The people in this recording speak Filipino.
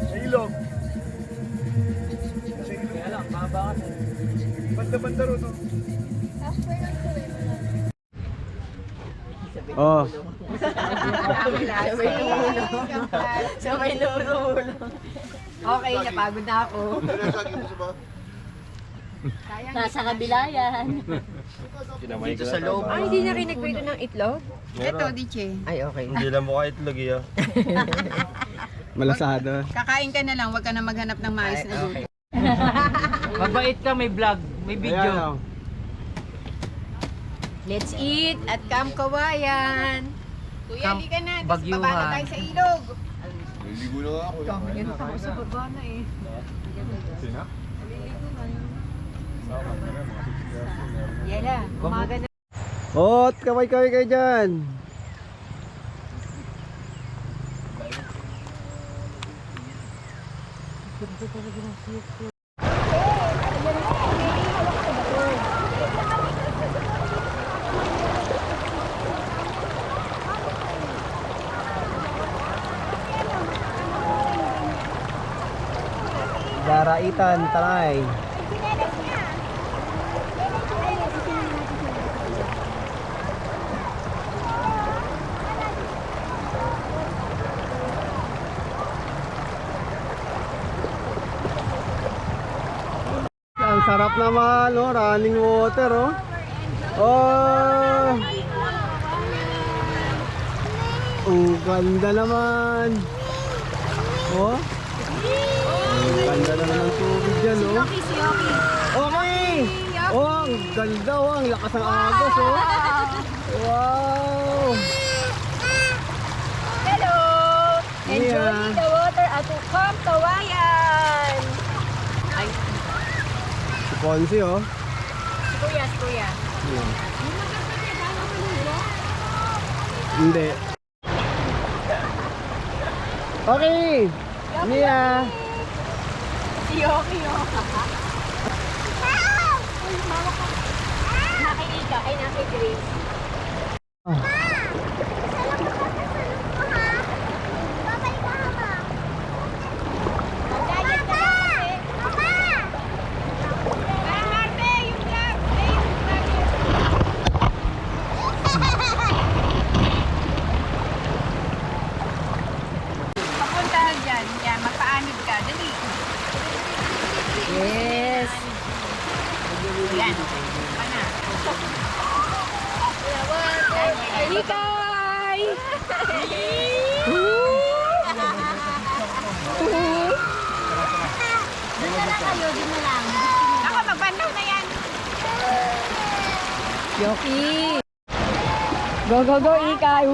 Sa ilog. Sa ilog. Kaya lang, baba kasi. Banda-banda ro, no? Oh. Sabay lulo. Okay, napagod na ako. Nasa kabila yan. Dito sa loob. Ay, hindi na rin nagpwede ng itlog? Ito, Diche. Ay, okay. Hindi lang mukha itlog eh. Malasado. Kakain ka na lang, wag ka na maghanap ng mais na luto. Mabait ka, may vlog, may Ayan, video. oh. Let's eat at Camp Kawayan. Kuya, Camp di ka na. Bagyuhan. Baba na tayo sa ilog. Liligo na ako. Yan ako sa baba na eh. Sina? Yela, umaga na. Oh, kaway-kaway kayo dyan. Daraitan, Talay. Ang sarap naman, oh, running water, oh. Oh. Ang ganda naman. Oh. Ang ganda naman ng tubig dyan, oh. Okay. Oh, ang ganda, oh. Ang lakas ng agos, oh. Wow. Hello! Yeah. Enjoying the water at Camp Kawayan. Ay, Si Ponzi, oh. si Kuya, si Kuya. Hindi. Okay. Mia. Si Yoki, oh. Nakikita, ay nakigrace. Papunta dyan. Yan, magpaanid ka. Dali. Yes. Yan. Pana. Hikay! Ako, magbandaw na yan. Yoki! Go, go, go, Ikay!